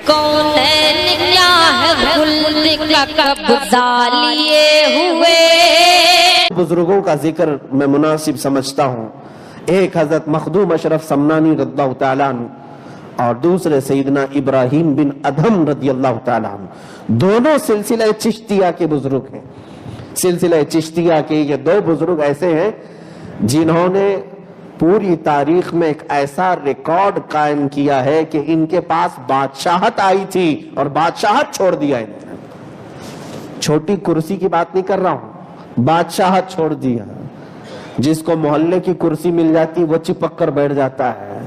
کونین کیا ہے خلد کا قبضہ لیے ہوئے. بزرگوں کا ذکر میں مناسب سمجھتا ہوں. ایک حضرت مخدوم اشرف سمنانی رضی اللہ تعالیٰ عنہ اور دوسرے سیدنا ابراہیم بن ادھم رضی اللہ تعالیٰ عنہ، دونوں سلسلہ چشتیہ کے بزرگ ہیں. سلسلہ چشتیہ کے یہ دو بزرگ ایسے ہیں جنہوں نے پوری تاریخ میں ایک ایسا ریکارڈ قائم کیا ہے کہ ان کے پاس بادشاہت آئی تھی اور بادشاہت چھوڑ دیا انہوں نے. چھوٹی کرسی کی بات نہیں کر رہا ہوں، بادشاہت چھوڑ دیا. جس کو محلے کی کرسی مل جاتی وہ چپک کر بیٹھ جاتا ہے.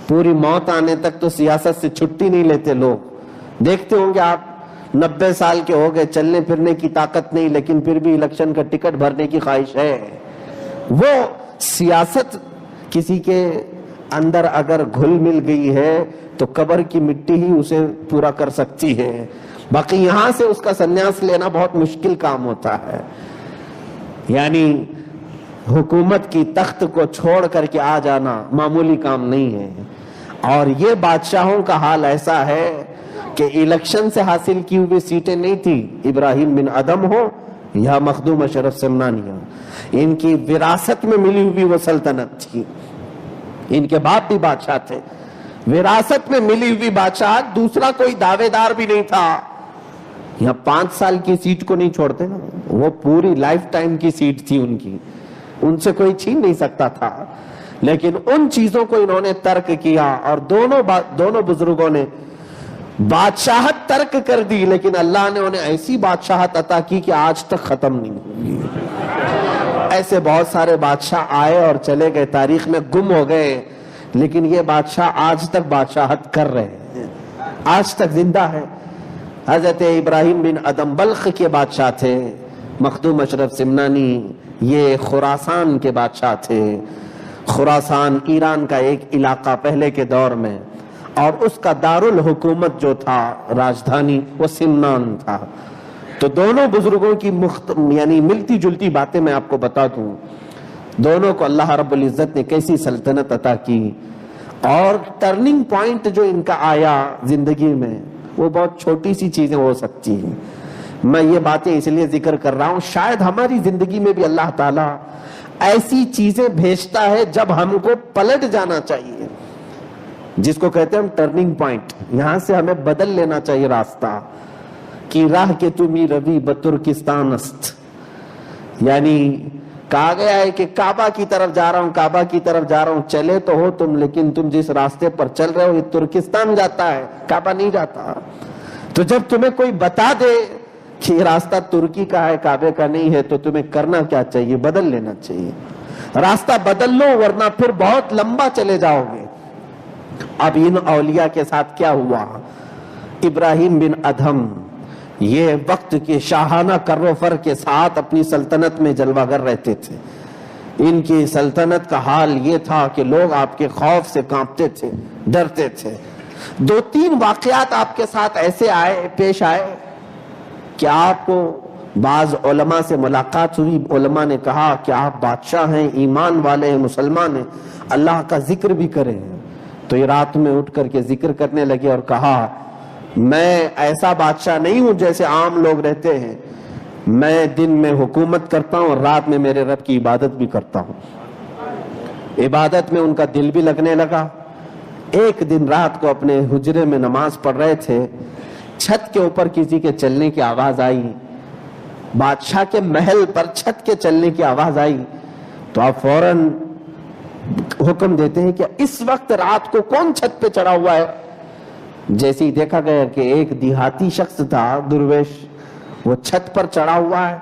پوری موت آنے تک تو سیاست سے چھٹی نہیں لیتے لوگ. دیکھتے ہوں گے آپ 90 سال کے ہو گئے، چلنے پھرنے کی طاقت نہیں، لیکن پھر بھی الیکشن کا ٹکٹ بھرنے کی خواہش ہے. وہ سیاست کسی کے اندر اگر گھل مل گئی ہے تو قبر کی مٹی ہی اسے پورا کر سکتی ہے. باقی یہاں سے اس کا سنیاس لینا بہت مشکل کام ہوتا ہے. یعنی حکومت کی تخت کو چھوڑ کر کے آ جانا معمولی کام نہیں ہے. اور یہ بادشاہوں کا حال ایسا ہے کہ الیکشن سے حاصل کی ہوئی سیٹیں نہیں تھی. ابراہیم بن ادھم ہو یا مخدوم اشرف سمنانی ہو، ان کی وراثت میں ملی ہوئی وہ سلطنت تھی. ان کے باپ بھی بادشاہ تھے. وراثت میں ملی ہوئی بادشاہت، دوسرا کوئی دعوے دار بھی نہیں تھا. یہاں 5 سال کی سیٹ کو نہیں چھوڑتے نا، وہ پوری لائف ٹائم کی سیٹ تھی ان کی، ان سے کوئی چھین نہیں سکتا تھا. لیکن ان چیزوں کو انہوں نے ترک کیا اور دونوں بزرگوں نے بادشاہت ترک کر دی، لیکن اللہ نے انہیں ایسی بادشاہت عطا کی کہ آج تک ختم نہیں ہوئی. ایسے بہت سارے بادشاہ آئے اور چلے گئے، تاریخ میں گم ہو گئے، لیکن یہ بادشاہ آج تک بادشاہت کر رہے ہیں، آج تک زندہ ہے. حضرت ابراہیم بن ادھم بلخ کے بادشاہ تھے. مخدوم اشرف سمنانی یہ خراسان کے بادشاہ تھے. خراسان ایران کا ایک علاقہ پہلے کے دور میں، اور اس کا دارالحکومت جو تھا، راجدھانی، وہ سمنان تھا. تو دونوں بزرگوں کی یعنی ملتی جلتی باتیں میں آپ کو بتا دوں. دونوں کو اللہ رب العزت نے کیسی سلطنت عطا کی، اور ٹرننگ پوائنٹ جو ان کا آیا زندگی میں وہ بہت چھوٹی سی چیزیں ہو سکتی ہیں. میں یہ باتیں اس لیے ذکر کر رہا ہوں، شاید ہماری زندگی میں بھی اللہ تعالیٰ ایسی چیزیں بھیجتا ہے جب ہم کو پلٹ جانا چاہیے، جس کو کہتے ہیں ہم ٹرننگ پوائنٹ. یہاں سے ہمیں بدل لینا چاہیے راستہ. کی راہ کے تمہیں روی بترکستان است، یعنی کہا گیا ہے کہ کعبہ کی طرف جا رہا ہوں، کعبہ کی طرف جا رہا ہوں. چلے تو ہو تم، لیکن تم جس راستے پر چل رہے ہو یہ ترکستان جاتا ہے، کعبہ نہیں جاتا. تو جب تمہیں کوئی بتا دے کہ یہ راستہ ترکی کا ہے، کعبے کا نہیں ہے، تو تمہیں کرنا کیا چاہیے؟ بدل لینا چاہیے. راستہ بدل لو، ورنہ پھر بہت لمبا چلے جاؤ گے. اب ان اولیاء کے ساتھ کیا ہوا؟ ابراہیم بن ادھم یہ وقت کے شاہانہ کر و فر کے ساتھ اپنی سلطنت میں جلوہ گر رہتے تھے. ان کی سلطنت کا حال یہ تھا کہ لوگ آپ کے خوف سے کانپتے تھے، ڈرتے تھے. 2-3 واقعات آپ کے ساتھ ایسے پیش آئے کہ آپ کو بعض علماء سے ملاقات ہوئی. علماء نے کہا کہ آپ بادشاہ ہیں، ایمان والے ہیں، مسلمان ہیں، اللہ کا ذکر بھی کریں. تو یہ رات میں اٹھ کر کے ذکر کرنے لگے اور کہا میں ایسا بادشاہ نہیں ہوں جیسے عام لوگ رہتے ہیں. میں دن میں حکومت کرتا ہوں اور رات میں میرے رب کی عبادت بھی کرتا ہوں. عبادت میں ان کا دل بھی لگنے لگا. ایک دن رات کو اپنے حجرے میں نماز پڑھ رہے تھے، چھت کے اوپر کسی کے چلنے کی آواز آئی. بادشاہ کے محل پر چھت کے چلنے کی آواز آئی تو آپ فوراً حکم دیتے ہیں کہ اس وقت رات کو کون چھت پہ چڑھا ہوا ہے. جیسے ہی دیکھا گیا کہ ایک دیہاتی شخص تھا، درویش، وہ چھت پر چڑھا ہوا ہے.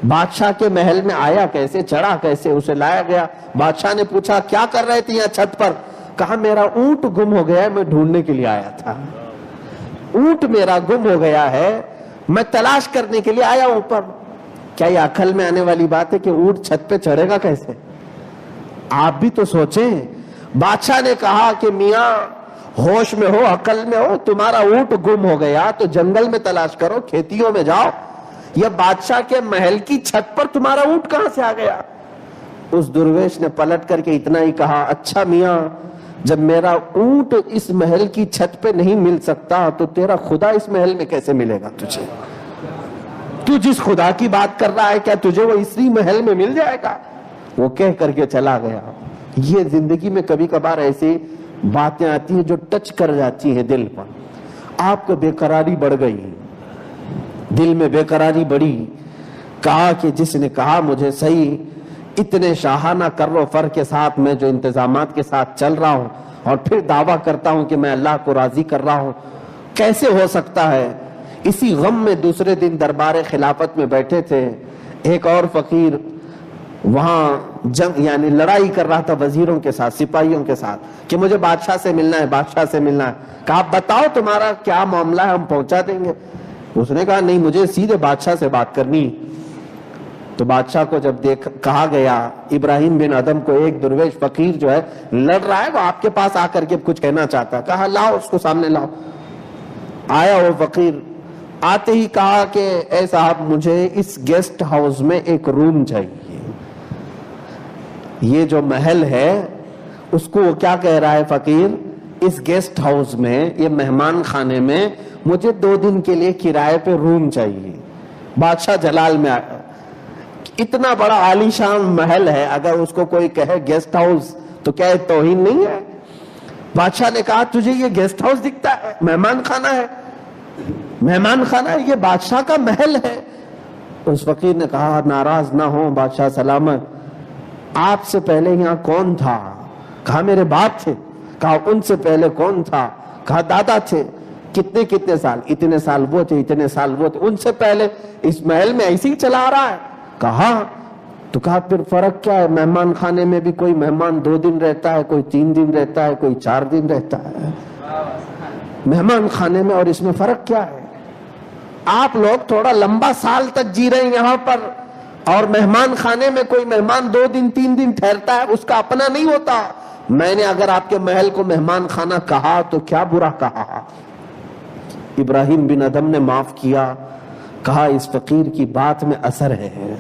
بادشاہ کے محل میں آیا کیسے، چڑھا کیسے، اسے لایا گیا. بادشاہ نے پوچھا کیا کر رہے تھے یہاں چھت پر؟ کہا میرا اونٹ گم ہو گیا ہے، میں ڈھونڈنے کے لیے آیا تھا. اونٹ میرا گم ہو گیا ہے، میں تلاش کرنے کے لیے آیا اوپر. کیا یہ عقل میں آنے والی بات ہے کہ اونٹ چھت پہ چڑھے گا کیسے؟ آپ بھی تو سوچیں. بادشاہ نے کہا کہ میاں ہوش میں ہو، عقل میں ہو، تمہارا اونٹ گم ہو گیا تو جنگل میں تلاش کرو، کھیتیوں میں جاؤ. یہ بادشاہ کے محل کی چھت پر تمہارا اونٹ کہاں سے آ گیا؟ اس درویش نے پلٹ کر کے اتنا ہی کہا اچھا میاں جب میرا اونٹ اس محل کی چھت پہ نہیں مل سکتا تو تیرا خدا اس محل میں کیسے ملے گا تجھے؟ تو جس خدا کی بات کر رہا ہے کیا تجھے وہ اسی محل میں مل جائے گا؟ وہ کہہ کر کے چلا گیا۔ یہ زندگی میں کبھی کبھار ایسی باتیں آتی ہیں جو ٹچ کر جاتی ہیں دل پر۔ آپ کو بے قراری بڑھ گئی، دل میں بے قراری بڑھی، کہا کہ جس نے کہا مجھے صحیح اتنے شاہانہ کر و فر کے ساتھ میں جو انتظامات کے ساتھ چل رہا ہوں اور پھر دعویٰ کرتا ہوں کہ میں اللہ کو راضی کر رہا ہوں، کیسے ہو سکتا ہے؟ اسی غم میں دوسرے دن دربار خلافت میں بیٹھے تھے، ایک اور فقیر وہاں جنگ یعنی لڑائی کر رہا تھا وزیروں کے ساتھ، سپاہیوں کے ساتھ، کہ مجھے بادشاہ سے ملنا ہے، بادشاہ سے ملنا ہے۔ کہا آپ بتاؤ تمہارا کیا معاملہ ہے، ہم پہنچا دیں گے۔ اس نے کہا نہیں، مجھے سیدھے بادشاہ سے بات کرنی۔ تو بادشاہ کو جب کہا گیا ابراہیم بن ادھم کو ایک درویش فقیر جو ہے لڑ رہا ہے، وہ آپ کے پاس آ کر کے کچھ کہنا چاہتا ہے، کہا لاؤ اس کو سامنے لاؤ۔ آیا وہ فقیر، آتے ہی کہا کہ اے صاحب مجھے اس گیسٹ ہاؤس میں ایک روم چاہیے۔ یہ جو محل ہے اس کو وہ کیا کہہ رہا ہے فقیر، اس گیسٹ ہاؤس میں، یہ مہمان خانے میں مجھے 2 دن کے لیے کرائے پہ روم چاہیے۔ بادشاہ جلال میں آیا، اتنا بڑا عالی شان محل ہے، اگر اس کو کوئی کہے گیسٹ ہاؤس تو کیا یہ توہین نہیں ہے؟ بادشاہ نے کہا تجھے یہ گیسٹ ہاؤس دکھتا ہے؟ مہمان خانہ ہے، مہمان خانہ ہے، یہ بادشاہ کا محل ہے۔ اس فقیر نے کہا ناراض نہ ہو بادشاہ سلامت، آپ سے پہلے یہاں کون تھا؟ کہا میرے باپ تھے۔ کہا ان سے پہلے کون تھا؟ کہا دادا تھے۔ کتنے سال؟ اتنے سال وہ تھے، اتنے سال وہ تھے۔ ان سے پہلے اس محل میں ایسے ہی چلا رہا ہے؟ کہا تو کہا پھر فرق کیا ہے؟ مہمان خانے میں بھی کوئی مہمان 2 دن رہتا ہے، کوئی 3 دن رہتا ہے، کوئی 4 دن رہتا ہے۔ مہمان خانے میں اور اس میں فرق کیا ہے؟ آپ لوگ تھوڑا لمبا سال تک جی رہے ہیں یہاں پر، اور مہمان خانے میں کوئی مہمان 2 دن 3 دن ٹھہرتا ہے، اس کا اپنا نہیں ہوتا۔ میں نے اگر آپ کے محل کو مہمان خانہ کہا تو کیا برا کہا؟ ابراہیم بن ادھم نے معاف کیا، کہا اس فقیر کی بات میں اثر ہے،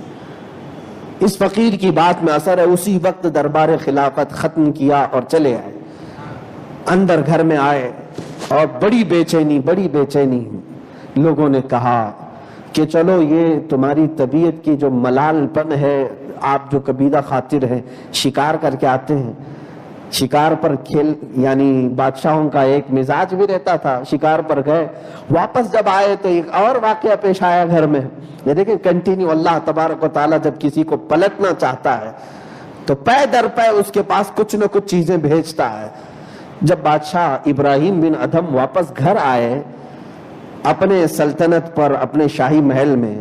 اس فقیر کی بات میں اثر ہے۔ اسی وقت دربار خلافت ختم کیا اور چلے آئے۔ اندر گھر میں آئے اور بڑی بے چینی لوگوں نے کہا کہ چلو یہ تمہاری طبیعت کی جو ملال پن ہے، آپ جو کبیدہ خاطر ہیں، شکار کر کے آتے ہیں، شکار پر کھیل یعنی بادشاہوں کا ایک مزاج بھی رہتا تھا، شکار پر گئے، واپس جب آئے تو ایک اور واقعہ پیش آیا گھر میں۔ یہ دیکھیں کنٹینیو اللہ تبارک و تعالیٰ جب کسی کو پلٹنا چاہتا ہے تو پے در پے اس کے پاس کچھ نہ کچھ چیزیں بھیجتا ہے۔ جب بادشاہ ابراہیم بن ادھم واپس گھر آئے اپنے سلطنت پر، اپنے شاہی محل میں،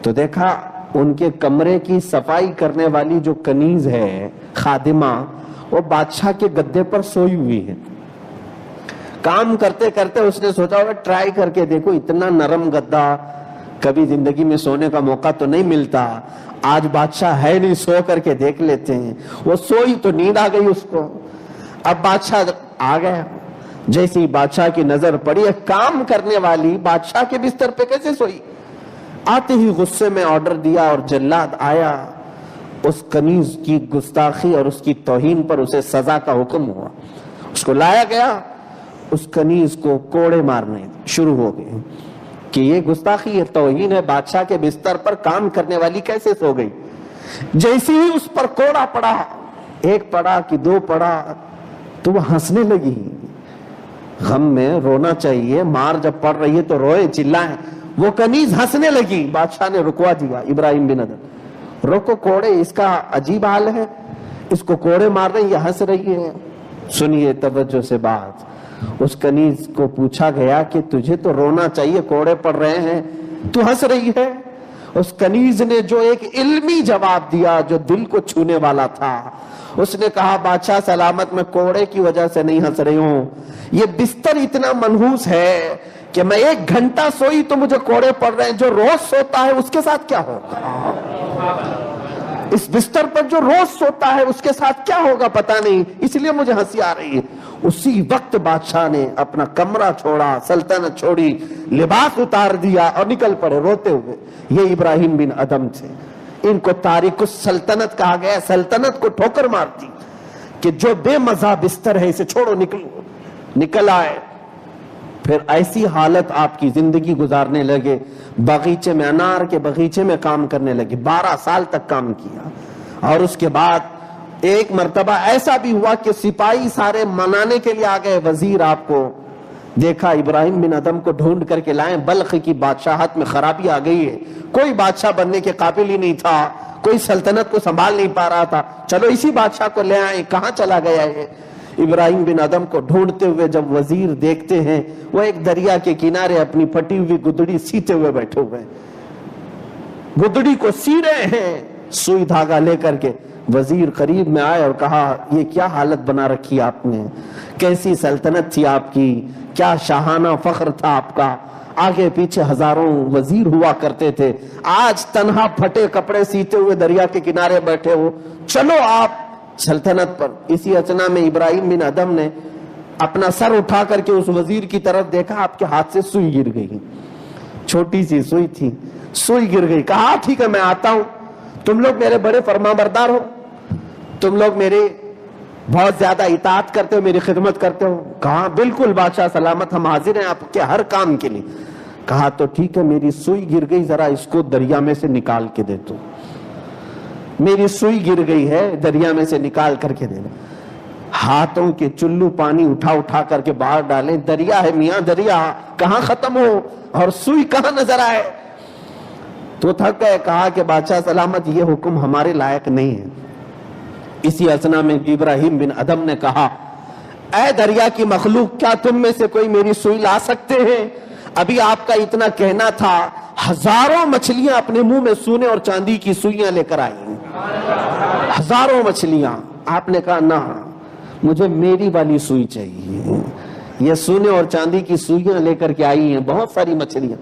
تو دیکھا ان کے کمرے کی صفائی کرنے والی جو کنیز ہے، خادمہ، وہ بادشاہ کے گدے پر سوئی ہوئی ہے۔ کام کرتے کرتے اس نے سوچا ہوگا ٹرائی کر کے دیکھو، اتنا نرم گدا کبھی زندگی میں سونے کا موقع تو نہیں ملتا، آج بادشاہ ہے نہیں، سو کر کے دیکھ لیتے ہیں۔ وہ سوئی تو نیند آ گئی اس کو۔ اب بادشاہ آ گیا، جیسی بادشاہ کی نظر پڑی، ایک کام کرنے والی بادشاہ کے بستر پہ کیسے سوئی؟ آتے ہی غصے میں آرڈر دیا اور جلاد آیا، اس کنیز کی گستاخی اور اس کی توہین پر اسے سزا کا حکم ہوا۔ اس کو لایا گیا، اس کنیز کو کوڑے مارنے شروع ہو گئے کہ یہ گستاخی، یہ توہین ہے، بادشاہ کے بستر پر کام کرنے والی کیسے سو گئی؟ جیسے ہی اس پر کوڑا پڑا، 1 پڑا کہ 2 پڑا، تو وہ ہنسنے لگی۔ غم میں رونا چاہیے، مار جب پڑ رہی ہے تو روئے، چلائیں۔ وہ کنیز ہنسنے لگی، بادشاہ نے رکوا دیا ابراہیم بن ادھم، روکو، کوڑے، اس کا عجیب حال ہے، اس کو کوڑے مار رہے ہیں، یہ ہنس رہی ہے۔ سنیے توجہ سے بات، اس کنیز کو پوچھا گیا کہ تجھے تو رونا چاہیے، کوڑے پڑ رہے ہیں، تو ہنس رہی ہے؟ اس کنیز نے جو ایک علمی جواب دیا جو دل کو چھونے والا تھا، اس نے کہا بادشاہ سلامت، میں کوڑے کی وجہ سے نہیں ہنس رہی ہوں، یہ بستر اتنا منحوس ہے کہ میں 1 گھنٹہ سوئی تو مجھے کوڑے پڑ رہے ہیں، جو روز سوتا ہے اس کے ساتھ کیا ہوگا؟ اس بستر پر جو روز سوتا ہے اس کے ساتھ کیا ہوگا پتہ نہیں، اس لیے مجھے ہنسی آ رہی ہے۔ اسی وقت بادشاہ نے اپنا کمرہ چھوڑا، سلطنت چھوڑی، لباس اتار دیا اور نکل پڑے روتے ہوئے۔ یہ ابراہیم بن ادھم تھے، ان کو تارک السلطنت کہا گیا، سلطنت کو ٹھوکر مارتی کہ جو بے مزہ بستر ہے اسے چھوڑو، نکل آئے. پھر ایسی حالت آپ کی زندگی گزارنے لگے، باغیچے میں، انار کے باغیچے میں کام کرنے لگے. 12 سال تک کام کیا. اور اس کے بعد ایک مرتبہ ایسا بھی ہوا کہ سپاہی سارے منانے کے لیے آ گئے. وزیر آپ کو دیکھا ابراہیم بن ادھم کو ڈھونڈ کر کے لائیں، بلخ کی بادشاہت میں خرابی آ گئی ہے، کوئی بادشاہ بننے کے قابل ہی نہیں تھا، کوئی سلطنت کو سنبھال نہیں پا رہا تھا، چلو اسی بادشاہ کو لے آئیں. کہاں چلا گیا ہے؟ ابراہیم بن ادھم کو ڈھونڈتے ہوئے جب وزیر دیکھتے ہیں، وہ ایک دریا کے کنارے اپنی پھٹی ہوئی گدڑی سیتے ہوئے بیٹھے ہوئے ہیں، گدڑی کو سی رہے ہیں سوئی دھاگا لے کر کے. وزیر قریب میں آئے اور کہا یہ کیا حالت بنا رکھی آپ نے، کیسی سلطنت تھی آپ کی، کیا شاہانہ فخر تھا آپ کا، آگے پیچھے ہزاروں وزیر ہوا کرتے تھے، آج تنہا پھٹے کپڑے سیتے ہوئے دریا کے کنارے بیٹھے ہو، چلو آپ سلطنت پر. اسی اثنا میں ابراہیم بن ادھم نے اپنا سر اٹھا کر کے اس وزیر کی طرف دیکھا، آپ کے ہاتھ سے سوئی گر گئی، چھوٹی سی سوئی تھی، سوئی گر گئی. کہا ٹھیک ہے میں آتا ہوں، تم لوگ میرے بڑے فرما بردار ہو، تم لوگ میرے بہت زیادہ اطاعت کرتے ہو، میری خدمت کرتے ہو. کہا بالکل بادشاہ سلامت، ہم حاضر ہیں آپ کے ہر کام کے لیے. کہا تو ٹھیک ہے، میری سوئی گر گئی، ذرا اس کو دریا میں سے نکال کے دے دو. میری سوئی گر گئی ہے، دریا میں سے نکال کر کے دے دو. ہاتھوں کے چلو پانی اٹھا کر کے باہر ڈالیں. دریا ہے میاں، دریا کہاں ختم ہو اور سوئی کہاں نظر آئے. تو تھک گئے. کہا کہ بادشاہ سلامت یہ حکم ہمارے لائق نہیں ہے. اسی اثنا میں ابراہیم بن ادھم نے کہا اے دریا کی مخلوق، کیا تم میں سے کوئی میری سوئی لا سکتے ہیں؟ ابھی آپ کا اتنا کہنا تھا، ہزاروں مچھلیاں اپنے منہ میں سونے اور چاندی کی سوئیاں لے کر آئی، ہزاروں مچھلیاں. آپ نے کہا نہ، مجھے میری والی سوئی چاہیے. یہ سونے اور چاندی کی سوئیاں لے کر کے آئی ہیں بہت ساری مچھلیاں.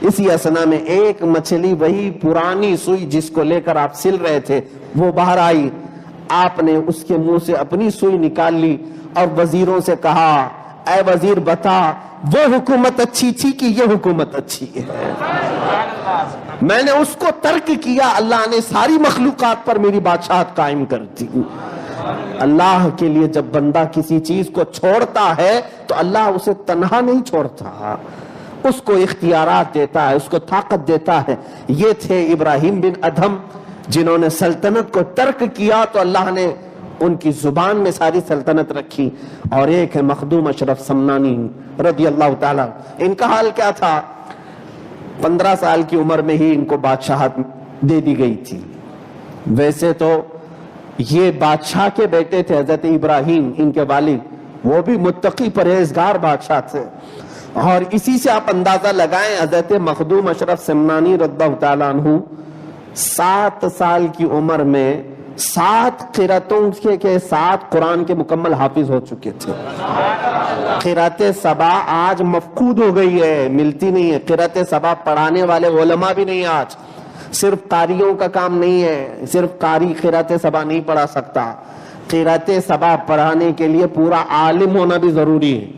اسی اثنا میں ایک مچھلی، وہی پرانی سوئی جس کو لے کر آپ سل رہے تھے، وہ باہر آئی. آپ نے اس کے منہ سے اپنی سوئی نکال لی اور وزیروں سے کہا اے وزیر بتا، وہ حکومت اچھی تھی کہ یہ حکومت اچھی ہے؟ میں نے اس کو ترک کیا، اللہ نے ساری مخلوقات پر میری بادشاہت قائم کر دی. اللہ کے لیے جب بندہ کسی چیز کو چھوڑتا ہے تو اللہ اسے تنہا نہیں چھوڑتا، اس کو اختیارات دیتا ہے، اس کو طاقت دیتا ہے. یہ تھے ابراہیم بن ادھم جنہوں نے سلطنت کو ترک کیا تو اللہ نے ان کی زبان میں ساری سلطنت رکھی. اور ایک ہے مخدوم اشرف سمنانی رضی اللہ تعالیٰ. ان کا حال کیا تھا؟ 15 سال کی عمر میں ہی ان کو بادشاہت دے دی گئی تھی. ویسے تو یہ بادشاہ کے بیٹے تھے حضرت ابراہیم، ان کے والد، وہ بھی متقی پرہیزگار بادشاہ تھے. اور اسی سے آپ اندازہ لگائیں، حضرت مخدوم اشرف سمنانی رضی اللہ تعالیٰ عنہ 7 سال کی عمر میں 7 قراتوں کے 7 قرآن کے مکمل حافظ ہو چکے تھے. قرات سبا آج مفقود ہو گئی ہے، ملتی نہیں ہے. قرات سبا پڑھانے والے علماء بھی نہیں آج. صرف قاریوں کا کام نہیں ہے، صرف قاری قرات سبا نہیں پڑھا سکتا. قرات سبا پڑھانے کے لیے پورا عالم ہونا بھی ضروری ہے،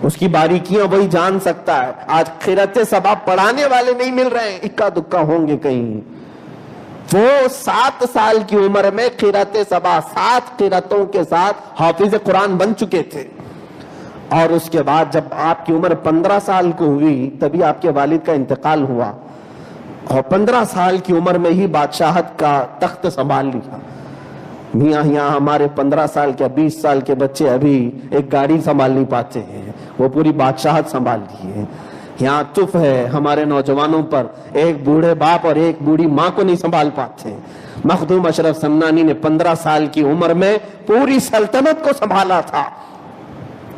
اس کی باریکیاں وہی جان سکتا ہے. آج قرات سبا پڑھانے والے نہیں مل رہے ہیں، اکا دکا ہوں گے کہیں. وہ 7 سال کی عمر میں قرات سبا 7 قراتوں کے ساتھ حافظ قرآن بن چکے تھے. اور اس کے بعد جب آپ کی عمر 15 سال کو ہوئی تبھی آپ کے والد کا انتقال ہوا، اور 15 سال کی عمر میں ہی بادشاہت کا تخت سنبھال لیا. میاں یہاں ہمارے 15 سال کے 20 سال کے بچے ابھی ایک گاڑی سنبھال نہیں پاتے ہیں، وہ پوری بادشاہت سنبھال لی ہے. یہاں تف ہے ہمارے نوجوانوں پر، ایک بوڑھے باپ اور ایک بوڑھی ماں کو نہیں سنبھال پاتے. مخدوم اشرف سمنانی نے 15 سال کی عمر میں پوری سلطنت کو سنبھالا تھا.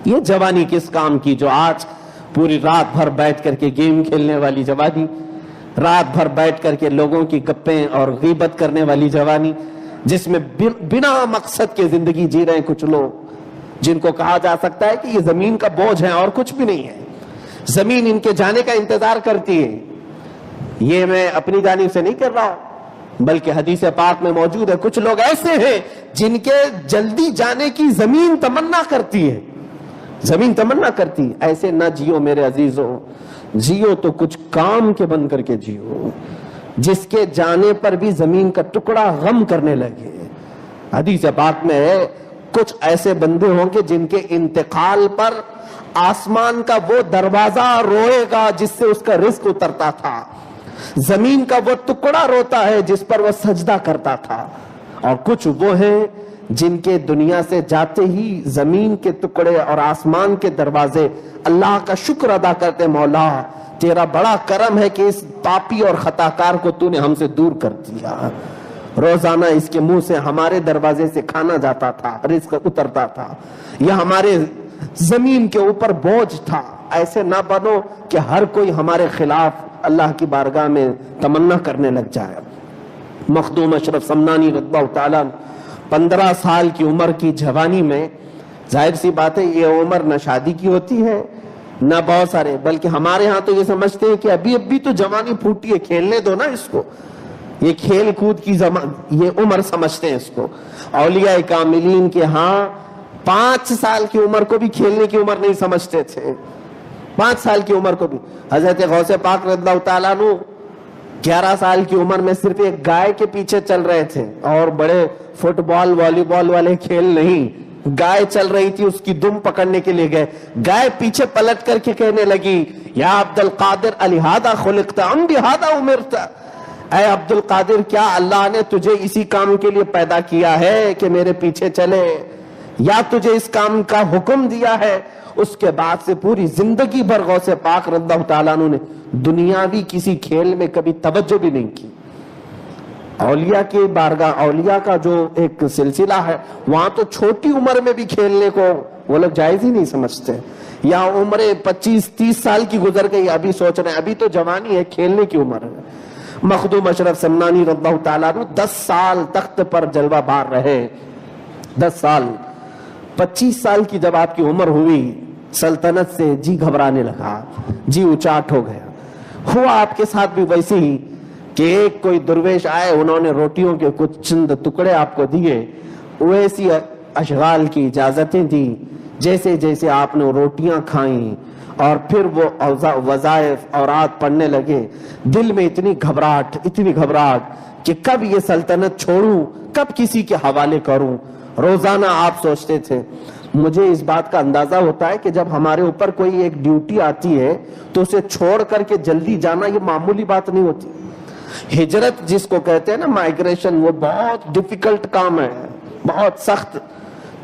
یہ جوانی کس کام کی جو آج پوری رات بھر بیٹھ کر کے گیم کھیلنے والی جوانی، رات بھر بیٹھ کر کے لوگوں کی گپیں اور غیبت کرنے والی جوانی، جس میں بنا مقصد کے زندگی جی رہے ہیں کچھ لوگ، جن کو کہا جا سکتا ہے کہ یہ زمین کا بوجھ ہے اور کچھ بھی نہیں ہے. زمین ان کے جانے کا انتظار کرتی ہے. یہ میں اپنی جانب سے نہیں کر رہا ہوں، بلکہ حدیث پاک میں موجود ہے. کچھ لوگ ایسے ہیں جن کے جلدی جانے کی زمین تمنا کرتی ہے، زمین تمنا کرتی ہے. ایسے نہ جیو میرے عزیزوں، جیو تو کچھ کام کے بن کر کے جیو، جس کے جانے پر بھی زمین کا ٹکڑا غم کرنے لگے. حدیث پاک میں ہے کچھ ایسے بندے ہوں گے جن کے انتقال پر آسمان کا وہ دروازہ روئے گا جس سے اس کا رزق اترتا تھا، زمین کا وہ ٹکڑا روتا ہے جس پر وہ سجدہ کرتا تھا، اور کچھ وہ ہیں جن کے دنیا سے جاتے ہی زمین کے ٹکڑے اور آسمان کے دروازے اللہ کا شکر ادا کرتے، مولا تیرا بڑا کرم ہے کہ اس پاپی اور خطاکار کو تو نے ہم سے دور کر دیا، روزانہ اس کے منہ سے ہمارے دروازے سے کھانا جاتا تھا، رزق اترتا تھا، یہ ہمارے زمین کے اوپر بوجھ تھا۔ ایسے نہ بنو کہ ہر کوئی ہمارے خلاف اللہ کی بارگاہ میں تمنا کرنے لگ جائے۔ مخدوم اشرف سمنانی رضی اللہ تعالیٰ 15 سال کی عمر کی جوانی میں، ظاہر سی بات ہے یہ عمر نہ شادی کی ہوتی ہے نہ بہت سارے، بلکہ ہمارے ہاں تو یہ سمجھتے ہیں کہ ابھی تو جوانی پھوٹی ہے، کھیلنے دو نا اس کو، یہ کھیل کود کی یہ عمر سمجھتے ہیں اس کو۔ اولیاء کاملین کے ہاں 5 سال کی عمر کو بھی کھیلنے کی عمر نہیں سمجھتے تھے، 5 سال کی عمر کو بھی۔ حضرت غوث پاک رضی اللہ تعالیٰ عنہ 11 سال کی عمر میں صرف ایک گائے کے پیچھے چل رہے تھے، اور بڑے فٹ بال والی بال والے کھیل نہیں، گائے چل رہی تھی، اس کی دم پکڑنے کے لیے گئے، گائے پیچھے پلٹ کر کے کہنے لگی یا عبد القادر الہذا خلقت ام بہذا امرت، اے عبد القادر کیا اللہ نے تجھے اسی کام کے لیے پیدا کیا ہے کہ میرے پیچھے چلے، یا تجھے اس کام کا حکم دیا ہے؟ اس کے بعد سے پوری زندگی بھر غوث پاک رضی اللہ تعالیٰ عنہ نے دنیاوی کسی کھیل میں کبھی توجہ بھی نہیں کی۔ اولیاء کی بارگاہ، اولیاء کا جو ایک سلسلہ ہے وہاں تو چھوٹی عمر میں بھی کھیلنے کو وہ لوگ جائز ہی نہیں سمجھتے، یا عمریں 25-30 سال کی گزر گئی، ابھی سوچ رہے ہیں ابھی تو جوانی ہے، کھیلنے کی عمر ہے۔ مخدوم اشرف سمنانی رضی اللہ تعالیٰ عنہ 10 سال تخت پر جلوہ بار رہے، 10 سال۔ 25 سال کی جب آپ کی عمر ہوئی، سلطنت سے جی گھبرانے لگا، جی اچاٹ ہو گیا۔ ہوا آپ کے ساتھ بھی ویسے ہی کہ ایک کوئی درویش آئے، انہوں نے روٹیوں کے کچھ چند ٹکڑے آپ کو دیے، ویسی اشغال کی اجازتیں دی، جیسے جیسے آپ نے روٹیاں کھائیں اور پھر وہ وظائف اوراد پڑھنے لگے، دل میں اتنی گھبراہٹ کہ کب یہ سلطنت چھوڑوں، کب کسی کے حوالے کروں۔ روزانہ آپ سوچتے تھے، مجھے اس بات کا اندازہ ہوتا ہے کہ جب ہمارے اوپر کوئی ایک ڈیوٹی آتی ہے تو اسے چھوڑ کر کے جلدی جانا یہ معمولی بات نہیں ہوتی۔ ہجرت جس کو کہتے ہیں نا، مائگریشن، وہ بہت ڈیفیکلٹ کام ہے، بہت سخت،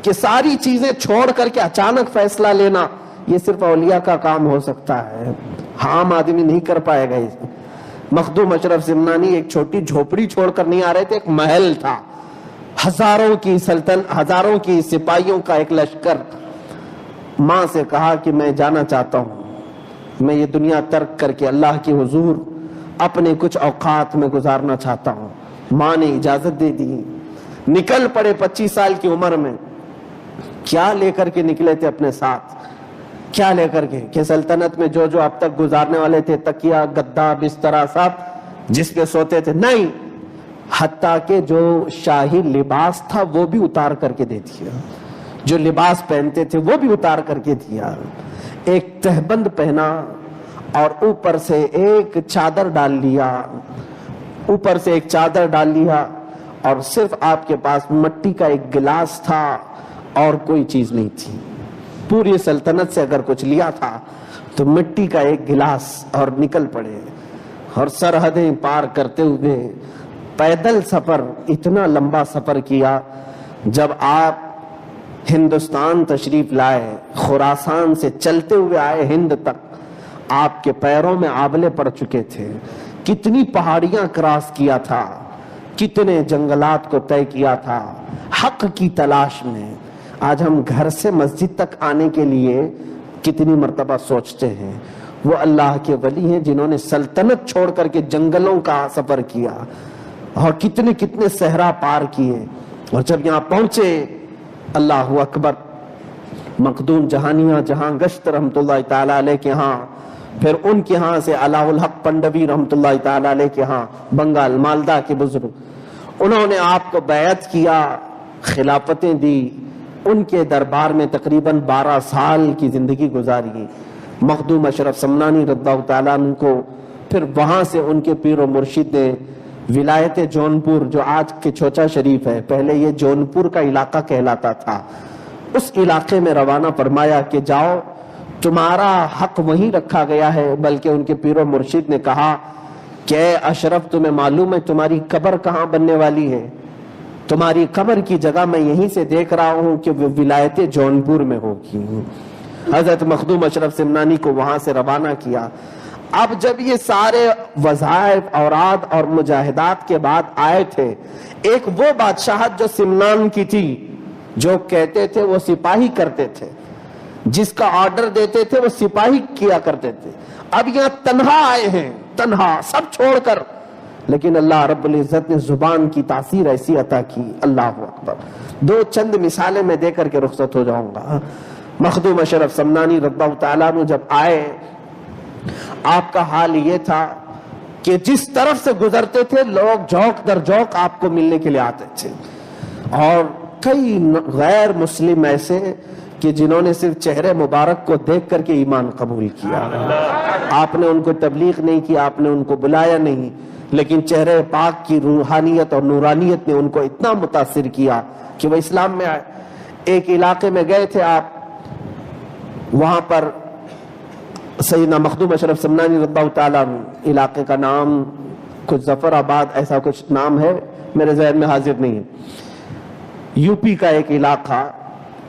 کہ ساری چیزیں چھوڑ کر کے اچانک فیصلہ لینا یہ صرف اولیاء کا کام ہو سکتا ہے، عام آدمی نہیں کر پائے گا۔ مخدوم اشرف سمنانی ایک چھوٹی جھوپڑی چھوڑ کر نہیں آ رہے تھے، ایک محل تھا، ہزاروں کی سپاہیوں کا ایک لشکر۔ ماں سے کہا کہ میں جانا چاہتا ہوں، میں یہ دنیا ترک کر کے اللہ کی حضور اپنے کچھ اوقات میں گزارنا چاہتا ہوں۔ ماں نے اجازت دے دی، نکل پڑے 25 سال کی عمر میں۔ کیا لے کر کے نکلے تھے اپنے ساتھ؟ کیا لے کر کے کہ سلطنت میں جو اب تک گزارنے والے تھے، تکیہ، گدا، بسترا، سب جس پہ سوتے تھے، نہیں، حتیٰ کہ جو شاہی لباس تھا وہ بھی اتار کر کے دے دیا، جو لباس پہنتے تھے وہ بھی اتار کر کے دیا، ایک تہبند پہنا اور اوپر سے ایک چادر ڈال لیا، اور صرف آپ کے پاس مٹی کا ایک گلاس تھا اور کوئی چیز نہیں تھی۔ پوری سلطنت سے اگر کچھ لیا تھا تو مٹی کا ایک گلاس، اور نکل پڑے، اور سرحدیں پار کرتے ہوئے پیدل سفر، اتنا لمبا سفر کیا۔ جب آپ ہندوستان تشریف لائے، خراسان سے چلتے ہوئے آئے ہند تک، آپ کے پیروں میں آبلے پڑ چکے تھے، کتنی پہاڑیاں کراس کیا تھا، کتنے جنگلات کو طے کیا تھا حق کی تلاش میں۔ آج ہم گھر سے مسجد تک آنے کے لیے کتنی مرتبہ سوچتے ہیں۔ وہ اللہ کے ولی ہیں جنہوں نے سلطنت چھوڑ کر کے جنگلوں کا سفر کیا اور کتنے صحرا پار کیے، اور جب یہاں پہنچے، اللہ اکبر، مخدوم جہانیاں جہاں گشت رحمت اللہ تعالیٰ علیہ کے ہاں، پھر ان کے ہاں سے علاء الحق پنڈوی رحمت اللہ تعالیٰ علیہ کے ہاں، بنگال مالدہ کے بزرگ، انہوں نے آپ کو بیعت کیا، خلافتیں دی، ان کے دربار میں تقریباً 12 سال کی زندگی گزاری۔ مخدوم اشرف سمنانی رضی اللہ تعالیٰ عنہ کو پھر وہاں سے ان کے پیر و مرشد نے ولایت جونپور جو آج کے چوچا شریف ہے، پہلے یہ جونپور کا علاقہ کہلاتا تھا، اس علاقے میں روانہ فرمایا کہ جاؤ، تمہارا حق وہیں رکھا گیا ہے۔ بلکہ ان کے پیر و مرشد نے کہا کہ اے اشرف، تمہیں معلوم ہے تمہاری قبر کہاں بننے والی ہے؟ تمہاری قبر کی جگہ میں یہیں سے دیکھ رہا ہوں کہ وہ ولایت جونپور میں ہوگی۔ حضرت مخدوم اشرف سمنانی کو وہاں سے روانہ کیا۔ اب جب یہ سارے وظائف، اوراد اور مجاہدات کے بعد آئے تھے، ایک وہ بادشاہت جو سمنان کی تھی، جو کہتے تھے وہ سپاہی کرتے تھے، جس کا آرڈر دیتے تھے وہ سپاہی کیا کرتے تھے۔ اب یہاں تنہا آئے ہیں، تنہا سب چھوڑ کر، لیکن اللہ رب العزت نے زبان کی تاثیر ایسی عطا کی، اللہ اکبر۔ دو چند مثالیں میں دے کر کے رخصت ہو جاؤں گا۔ مخدوم اشرف سمنانی رضی اللہ تعالیٰ عنہ جب آئے، آپ کا حال یہ تھا کہ جس طرف سے گزرتے تھے لوگ جوق در جوق آپ کو ملنے کے لیے آتے تھے، اور کئی غیر مسلم ایسے کہ جنہوں نے صرف چہرے مبارک کو دیکھ کر کے ایمان قبول کیا۔ آپ نے ان کو تبلیغ نہیں کی، آپ نے ان کو بلایا نہیں، لیکن چہرے پاک کی روحانیت اور نورانیت نے ان کو اتنا متاثر کیا کہ وہ اسلام میں آئے۔ ایک علاقے میں گئے تھے آپ، وہاں پر سیدنا مخدوم اشرف سمنانی رضی اللہ تعالیٰ عنہ، علاقے کا نام کچھ ظفر آباد ایسا کچھ نام ہے، میرے ذہن میں حاضر نہیں ہے، یوپی کا ایک علاقہ،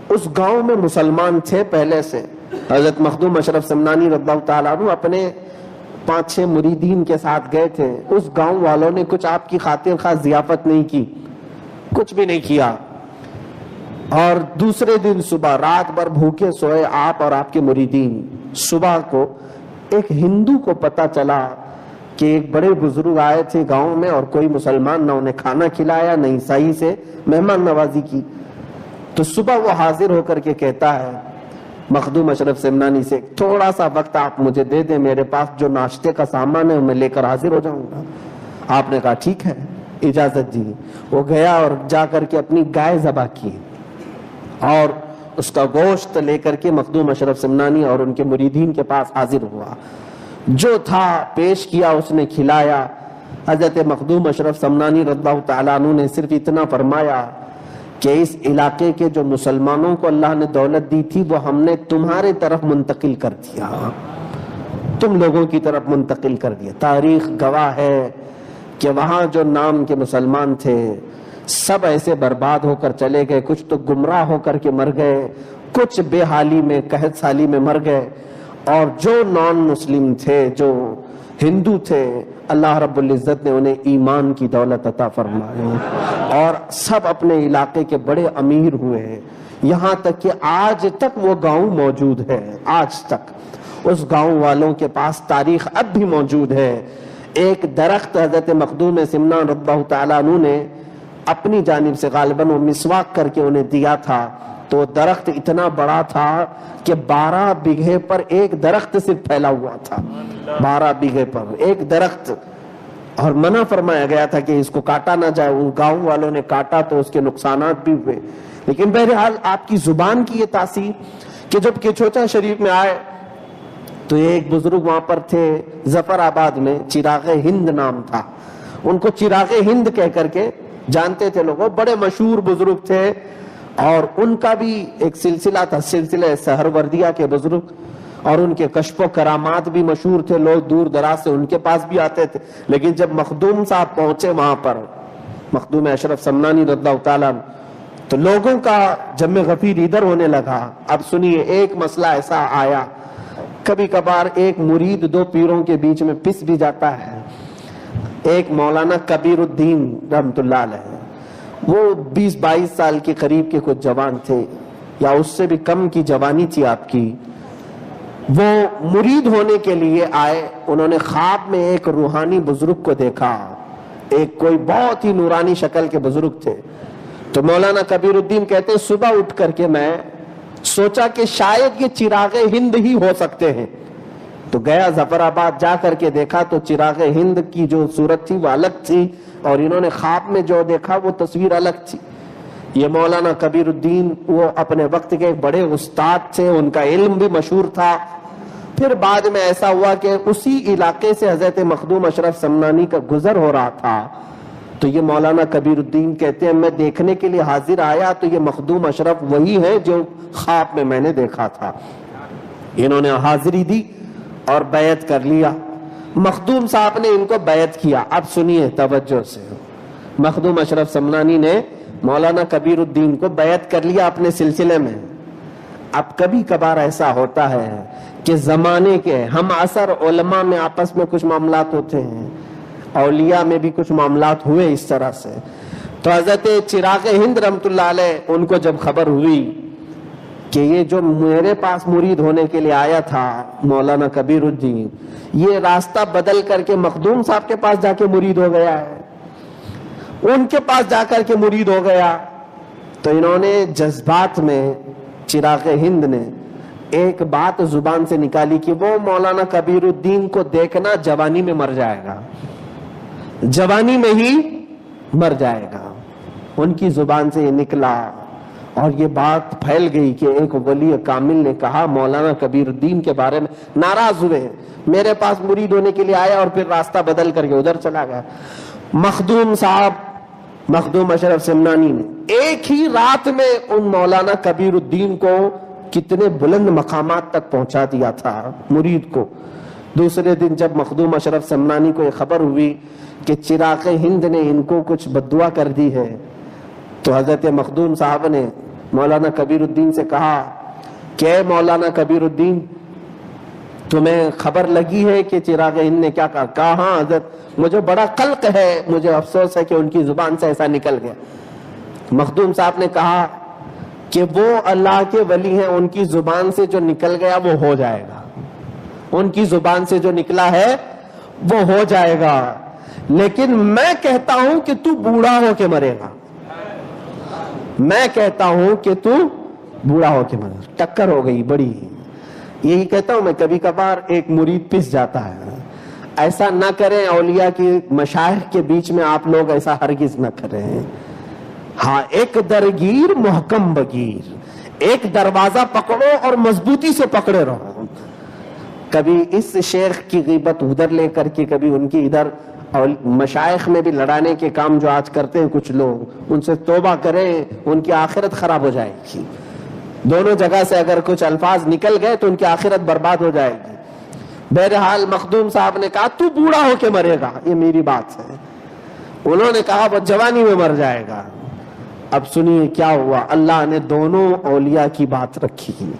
اس گاؤں میں مسلمان تھے پہلے سے۔ حضرت مخدوم اشرف سمنانی رضی اللہ تعالیٰ عنہ اپنے 5-6 مریدین کے ساتھ گئے تھے۔ اس گاؤں والوں نے کچھ آپ کی خاطر خاص ضیافت نہیں کی، کچھ بھی نہیں کیا، اور دوسرے دن صبح رات بھر بھوکے سوئے آپ اور آپ کے مریدین۔ صبح کو ایک ہندو کو پتا چلا کہ ایک بڑے بزرگ آئے تھے گاؤں میں، اور کوئی مسلمان نہ انہیں کھانا کھلایا نہ عیسائی سے مہمان نوازی کی۔ تو صبح وہ حاضر ہو کر کے کہتا ہے مخدوم اشرف سمنانی سے، تھوڑا سا وقت آپ مجھے دے دیں، میرے پاس جو ناشتے کا سامان ہے میں لے کر حاضر ہو جاؤں گا۔ آپ نے کہا ٹھیک ہے، اجازت دی۔ وہ گیا اور جا کر کے اپنی گائے ذبح کی، اور اس کا گوشت لے کر کے مخدوم اشرف سمنانی اور ان کے مریدین کے پاس حاضر ہوا۔ جو تھا پیش کیا، اس نے کھلایا۔ حضرت مخدوم اشرف سمنانی رضی اللہ تعالیٰ عنہ نے صرف اتنا فرمایا کہ اس علاقے کے جو مسلمانوں کو اللہ نے دولت دی تھی وہ ہم نے تمہارے طرف منتقل کر دیا، تم لوگوں کی طرف منتقل کر دیا۔ تاریخ گواہ ہے کہ وہاں جو نام کے مسلمان تھے سب ایسے برباد ہو کر چلے گئے، کچھ تو گمراہ ہو کر کے مر گئے، کچھ بے حالی میں قحط سالی میں مر گئے، اور جو نان مسلم تھے، جو ہندو تھے، اللہ رب العزت نے انہیں ایمان کی دولت عطا فرمائی، اور سب اپنے علاقے کے بڑے امیر ہوئے، یہاں تک کہ آج تک وہ گاؤں موجود ہے۔ آج تک اس گاؤں والوں کے پاس تاریخ اب بھی موجود ہے۔ ایک درخت حضرت مخدوم سمنان رضی اللہ تعالیٰ عنہ نے اپنی جانب سے غالباً وہ مسواک کر کے انہیں دیا تھا، تو درخت اتنا بڑا تھا کہ 12 بیگھے پر ایک درخت صرف پھیلا ہوا تھا، 12 بیگھے پر ایک درخت، اور منع فرمایا گیا تھا کہ اس کو کاٹا نہ جائے۔ ان گاؤں والوں نے کاٹا تو اس کے نقصانات بھی ہوئے، لیکن بہرحال آپ کی زبان کی یہ تاثیر کہ جب کچوچا شریف میں آئے تو ایک بزرگ وہاں پر تھے ظفر آباد میں، چراغ ہند نام تھا، ان کو چراغ ہند کہہ کر کے جانتے تھے لوگ، بڑے مشہور بزرگ تھے، اور ان کا بھی ایک سلسلہ تھا، سلسلہ سہروردیہ کے بزرگ، اور ان کے کشف و کرامات بھی مشہور تھے، لوگ دور دراز سے ان کے پاس بھی آتے تھے۔ لیکن جب مخدوم صاحب پہنچے وہاں پر، مخدوم اشرف سمنانی رضی اللہ تعالیٰ عنہ، تو لوگوں کا جم غفیر ادھر ہونے لگا۔ اب سنیے، ایک مسئلہ ایسا آیا، کبھی کبھار ایک مرید دو پیروں کے بیچ میں پس بھی جاتا ہے۔ ایک مولانا کبیر الدین رحمت اللہ علیہ، وہ 20-22 سال کے قریب کے کچھ جوان تھے، یا اس سے بھی کم کی جوانی تھی آپ کی۔ وہ مرید ہونے کے لیے آئے، انہوں نے خواب میں ایک روحانی بزرگ کو دیکھا، ایک کوئی بہت ہی نورانی شکل کے بزرگ تھے۔ تو مولانا کبیر الدین کہتے ہیں صبح اٹھ کر کے میں سوچا کہ شاید یہ چراغ ہند ہی ہو سکتے ہیں، تو گیا ظفر آباد، جا کر کے دیکھا تو چراغ ہند کی جو صورت تھی وہ الگ تھی، اور انہوں نے خواب میں جو دیکھا وہ تصویر الگ تھی۔ یہ مولانا کبیر الدین وہ اپنے وقت کے ایک بڑے استاد تھے، ان کا علم بھی مشہور تھا، پھر بعد میں ایسا ہوا کہ اسی علاقے سے حضرت مخدوم اشرف سمنانی کا گزر ہو رہا تھا، تو یہ مولانا کبیر الدین کہتے ہیں میں دیکھنے کے لیے حاضر آیا تو یہ مخدوم اشرف وہی ہے جو خواب میں نے دیکھا تھا۔ انہوں نے حاضری دی اور بیعت کر لیا۔ مخدوم صاحب نے ان کو بیعت کیا۔ اب سنیے توجہ سے، مخدوم اشرف سمنانی نے مولانا کبیر الدین کو بیعت کر لیا اپنے سلسلے میں۔ اب کبھی کبھار ایسا ہوتا ہے کہ زمانے کے ہم عصر علماء میں آپس میں کچھ معاملات ہوتے ہیں، اولیاء میں بھی کچھ معاملات ہوئے اس طرح سے۔ تو حضرت چراغ ہند رحمت اللہ علیہ ان کو جب خبر ہوئی کہ یہ جو میرے پاس مرید ہونے کے لیے آیا تھا مولانا کبیر الدین، یہ راستہ بدل کر کے مخدوم صاحب کے پاس جا کے مرید ہو گیا ہے، ان کے پاس جا کر کے مرید ہو گیا، تو انہوں نے جذبات میں چراغ ہند نے ایک بات زبان سے نکالی کہ وہ مولانا کبیر الدین کو دیکھنا جوانی میں مر جائے گا، جوانی میں ہی مر جائے گا۔ ان کی زبان سے یہ نکلا اور یہ بات پھیل گئی کہ ایک ولی کامل نے کہا مولانا کبیر الدین کے بارے میں، ناراض ہوئے، میرے پاس مرید ہونے کے لیے آیا اور پھر راستہ بدل کر کے ادھر چلا گیا۔ مخدوم صاحب، مخدوم اشرف سمنانی نے ایک ہی رات میں ان مولانا کبیر الدین کو کتنے بلند مقامات تک پہنچا دیا تھا مرید کو۔ دوسرے دن جب مخدوم اشرف سمنانی کو یہ خبر ہوئی کہ چراغ ہند نے ان کو کچھ بددعا کر دی ہے، تو حضرت مخدوم صاحب نے مولانا کبیر الدین سے کہا کہ مولانا کبیر الدین تمہیں خبر لگی ہے کہ چراغ ہند نے کیا کہا؟ کہا ہاں حضرت، مجھے بڑا قلق ہے، مجھے افسوس ہے کہ ان کی زبان سے ایسا نکل گیا۔ مخدوم صاحب نے کہا کہ وہ اللہ کے ولی ہیں، ان کی زبان سے جو نکل گیا وہ ہو جائے گا، ان کی زبان سے جو نکلا ہے وہ ہو جائے گا، لیکن میں کہتا ہوں کہ تو بوڑھا ہو کے مرے گا، میں کہتا ہوں کہ تو بوڑھا ہو کے مرے گا۔ ٹکر ہو گئی بڑی۔ یہی کہتا ہوں میں، کبھی کبھار ایک مرید پس جاتا ہے، ایسا نہ کریں، اولیاء کی مشائخ کے بیچ میں آپ لوگ ایسا ہرگز نہ کریں۔ ہاں، ایک درگیر محکم بگیر، ایک دروازہ پکڑو اور مضبوطی سے پکڑے رہو۔ کبھی اس شیخ کی غیبت ادھر لے کر کے، کبھی ان کی ادھر، اور مشائخ میں بھی لڑانے کے کام جو آج کرتے ہیں کچھ لوگ، ان سے توبہ کریں، ان کی آخرت خراب ہو جائے گی۔ دونوں جگہ سے اگر کچھ الفاظ نکل گئے تو ان کی آخرت برباد ہو جائے گی۔ بہرحال مخدوم صاحب نے کہا تو بوڑھا ہو کے مرے گا، یہ میری بات ہے۔ انہوں نے کہا وہ جوانی میں مر جائے گا۔ اب سنیے کیا ہوا، اللہ نے دونوں اولیاء کی بات رکھی،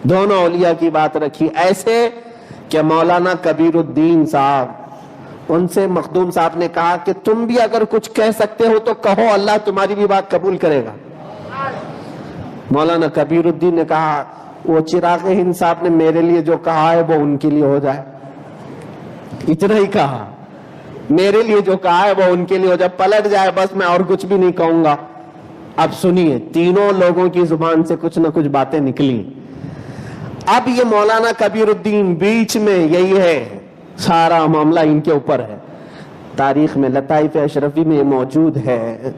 دونوں اولیاء کی بات رکھی، ایسے کہ مولانا کبیر الدین صاحب، ان سے مخدوم صاحب نے کہا کہ تم بھی اگر کچھ کہہ سکتے ہو تو کہو، اللہ تمہاری بھی بات قبول کرے گا۔ مولانا کبیر الدین نے کہا وہ چراغ ہند صاحب نے میرے لیے جو کہا ہے وہ ان کے لیے ہو جائے، اتنا ہی کہا، میرے لیے جو کہا ہے وہ ان کے لیے ہو جائے، پلٹ جائے بس، میں اور کچھ بھی نہیں کہوں گا۔ اب سنیے، تینوں لوگوں کی زبان سے کچھ نہ کچھ باتیں نکلی۔ اب یہ مولانا کبیر الدین بیچ میں، یہی ہے سارا معاملہ ان کے اوپر ہے۔ تاریخ میں لطائف اشرفی میں موجود ہے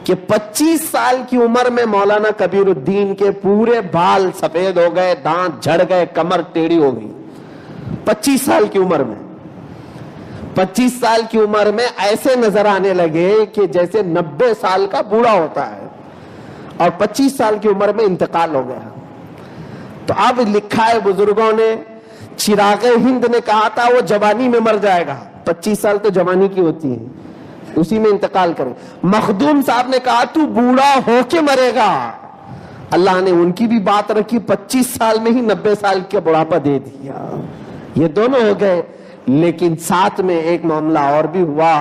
کہ 25 سال کی عمر میں مولانا کبیر الدین کے پورے بال سفید ہو گئے، دانت جھڑ گئے، کمر ٹیڑھی ہو گئی۔ 25 سال کی عمر میں، 25 سال کی عمر میں ایسے نظر آنے لگے کہ جیسے 90 سال کا بوڑھا ہوتا ہے، اور 25 سال کی عمر میں انتقال ہو گیا۔ تو اب لکھا ہے بزرگوں نے، چراغ ہند نے کہا تھا وہ جوانی میں مر جائے گا، 25 سال تو جوانی کی ہوتی ہے، اسی میں انتقال کرے۔ مخدوم صاحب نے کہا تو بوڑھا ہو کے مرے گا، اللہ نے ان کی بھی بات رکھی، 25 سال میں ہی 90 سال کا بڑھاپا دے دیا۔ یہ دونوں ہو گئے، لیکن ساتھ میں ایک معاملہ اور بھی ہوا۔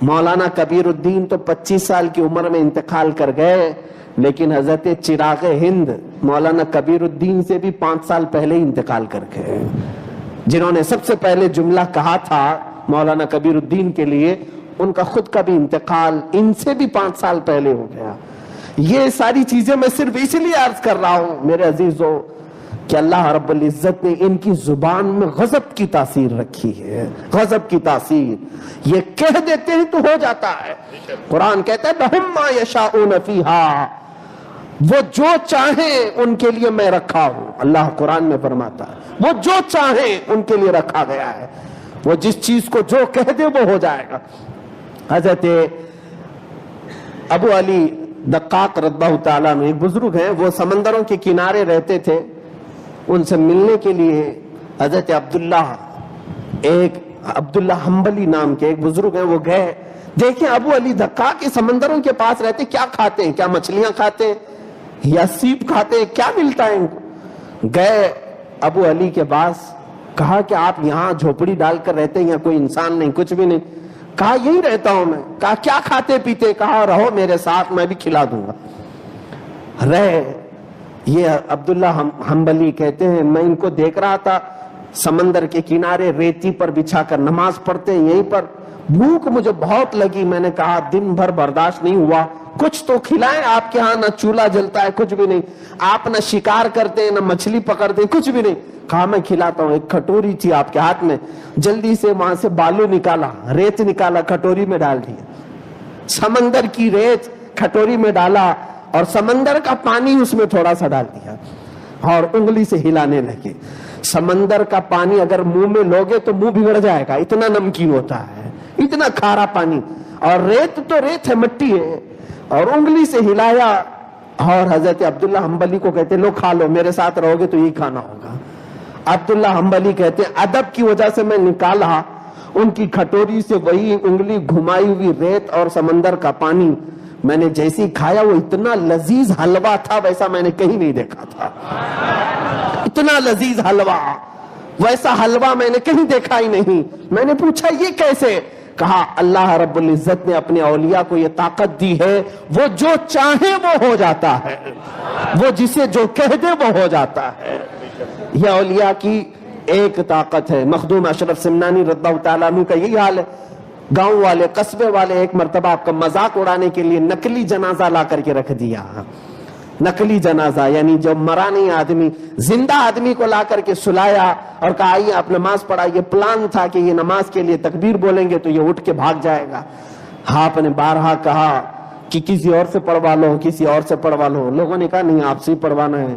مولانا کبیر الدین تو 25 سال کی عمر میں انتقال کر گئے، لیکن حضرت چراغ ہند مولانا کبیر الدین سے بھی 5 سال پہلے ہی انتقال کر گئے، جنہوں نے سب سے پہلے جملہ کہا تھا مولانا کبیر الدین کے لیے، ان کا خود کا بھی انتقال ان سے بھی 5 سال پہلے ہو گیا۔ یہ ساری چیزیں میں صرف اس لیے عرض کر رہا ہوں میرے عزیزو کہ اللہ رب العزت نے ان کی زبان میں غضب کی تاثیر رکھی ہے، غضب کی تاثیر، یہ کہہ دیتے ہیں تو ہو جاتا ہے۔ قرآن کہتا ہے لَهُمْ مَا يَشَاءُونَ فِيهَا، وہ جو چاہیں ان کے لیے میں رکھا ہوں. اللہ قرآن میں فرماتا ہے وہ جو چاہیں ان کے لیے رکھا گیا ہے. وہ جس چیز کو جو کہہ دے وہ ہو جائے گا. حضرت ابو علی دقاق رضی اللہ تعالیٰ عنہ ایک بزرگ ہیں, وہ سمندروں کے کنارے رہتے تھے. ان سے ملنے کے لیے حضرت عبداللہ حنبلی نام کے ایک بزرگ ہیں, وہ گئے. دیکھیں ابو علی دقاق کے سمندروں کے پاس رہتے, کیا کھاتے ہیں, کیا مچھلیاں کھاتے ہیں یا سیپ کھاتے ہیں, کیا ملتا ہے ان کو. گئے ابو علی کے پاس, کہا کہ آپ یہاں جھوپڑی ڈال کر رہتے ہیں, یا کوئی انسان نہیں, کچھ بھی نہیں. کہا یہی رہتا ہوں میں. کہا کیا کھاتے پیتے, کہا رہو میرے ساتھ میں بھی کھلا دوں گا. رہے. یہ عبداللہ حنبلی کہتے ہیں میں ان کو دیکھ رہا تھا سمندر کے کنارے ریتی پر بچھا کر نماز پڑھتے ہیں یہیں پر. بھوک مجھے بہت لگی, میں نے کہا دن بھر برداشت نہیں ہوا, کچھ تو کھلائیں. آپ کے ہاں نہ چولہا جلتا ہے, کچھ بھی نہیں. آپ نہ شکار کرتے ہیں, نہ مچھلی پکڑتے ہیں, کچھ بھی نہیں. کہا میں کھلاتا ہوں. ایک کھٹوری تھی آپ کے ہاتھ میں, جلدی سے وہاں سے بالو نکالا, ریت نکالا, کھٹوری میں ڈال دیا. سمندر کی ریت کھٹوری میں ڈالا اور سمندر کا پانی اس میں تھوڑا سا ڈال دیا اور انگلی سے ہلانے لگے. سمندر کا پانی اگر منہ میں لوگے تو منہ بگڑ جائے گا, اتنا نمکین ہوتا ہے, اتنا کھارا پانی. اور ریت تو ریت ہے, مٹی ہے. اور انگلی سے ہلایا اور حضرت عبداللہ حنبلی کو کہتے لو کھا لو, میرے ساتھ رہو گے تو یہی کھانا ہوگا. عبداللہ حنبلی کہتے ادب کی وجہ سے میں نکالا ان کی کھٹوری سے وہی انگلی گھمائی ہوئی ریت اور سمندر کا پانی. میں نے جیسی کھایا وہ اتنا لذیذ حلوہ تھا ویسا میں نے کہیں نہیں دیکھا تھا. اتنا لذیذ حلوہ, ویسا حلوہ میں نے کہیں دیکھا ہی نہیں. میں نے پوچھا یہ کیسے؟ کہا اللہ رب العزت نے اپنے اولیاء کو یہ طاقت دی ہے, وہ جو چاہے وہ ہو جاتا ہے, وہ جسے جو کہہ دے وہ ہو جاتا ہے. یہ اولیاء کی ایک طاقت ہے. مخدوم اشرف سمنانی رضی اللہ تعالیٰ عنہ کا یہی حال ہے. گاؤں والے, قصبے والے ایک مرتبہ آپ کا مذاق اڑانے کے لیے نقلی جنازہ لا کر کے رکھ دیا. نقلی جنازہ یعنی جو مرا نہیں آدمی, زندہ آدمی کو لا کر کے سلایا اور کہا آئیے آپ نماز پڑھا. یہ پلان تھا کہ یہ نماز کے لیے تکبیر بولیں گے تو یہ اٹھ کے بھاگ جائے گا. آپ نے بارہا کہا کہ کسی اور سے پڑھوا لو, کسی اور سے پڑھوا لو. لوگوں نے کہا نہیں آپ سے پڑھوانا ہے.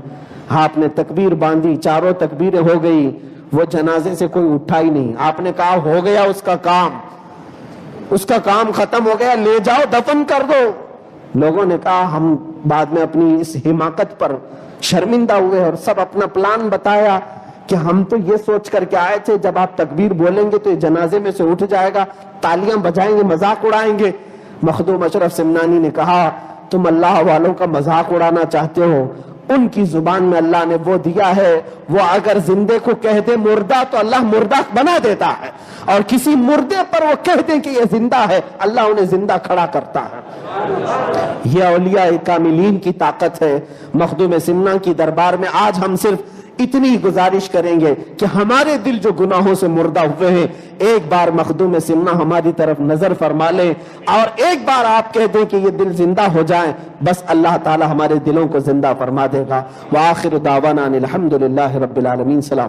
آپ نے تکبیر باندھی, چاروں تکبیریں ہو گئی, وہ جنازے سے کوئی اٹھا ہی نہیں. آپ نے کہا ہو گیا اس کا کام, اس کا کام ختم ہو گیا, لے جاؤ دفن کر دو. لوگوں نے کہا ہم بعد میں اپنی اس حماقت پر شرمندہ ہوئے اور سب اپنا پلان بتایا کہ ہم تو یہ سوچ کر کے آئے تھے جب آپ تکبیر بولیں گے تو یہ جنازے میں سے اٹھ جائے گا, تالیاں بجائیں گے, مذاق اڑائیں گے. مخدوم اشرف سمنانی نے کہا تم اللہ والوں کا مذاق اڑانا چاہتے ہو, ان کی زبان میں اللہ نے وہ دیا ہے, وہ اگر زندے کو کہہ دے مردہ تو اللہ مردہ بنا دیتا ہے, اور کسی مردے پر وہ کہہ دیں کہ یہ زندہ ہے اللہ انہیں زندہ کھڑا کرتا ہے. یہ اولیاء کاملین کی طاقت ہے. مخدوم سمنا کی دربار میں آج ہم صرف اتنی گزارش کریں گے کہ ہمارے دل جو گناہوں سے مردہ ہوئے ہیں ایک بار مخدوم سمنا ہماری طرف نظر فرما لیں, اور ایک بار آپ کہہ دیں کہ یہ دل زندہ ہو جائیں, بس اللہ تعالی ہمارے دلوں کو زندہ فرما دے گا. وآخر دعوانا الحمدللہ رب العالمین. سلام.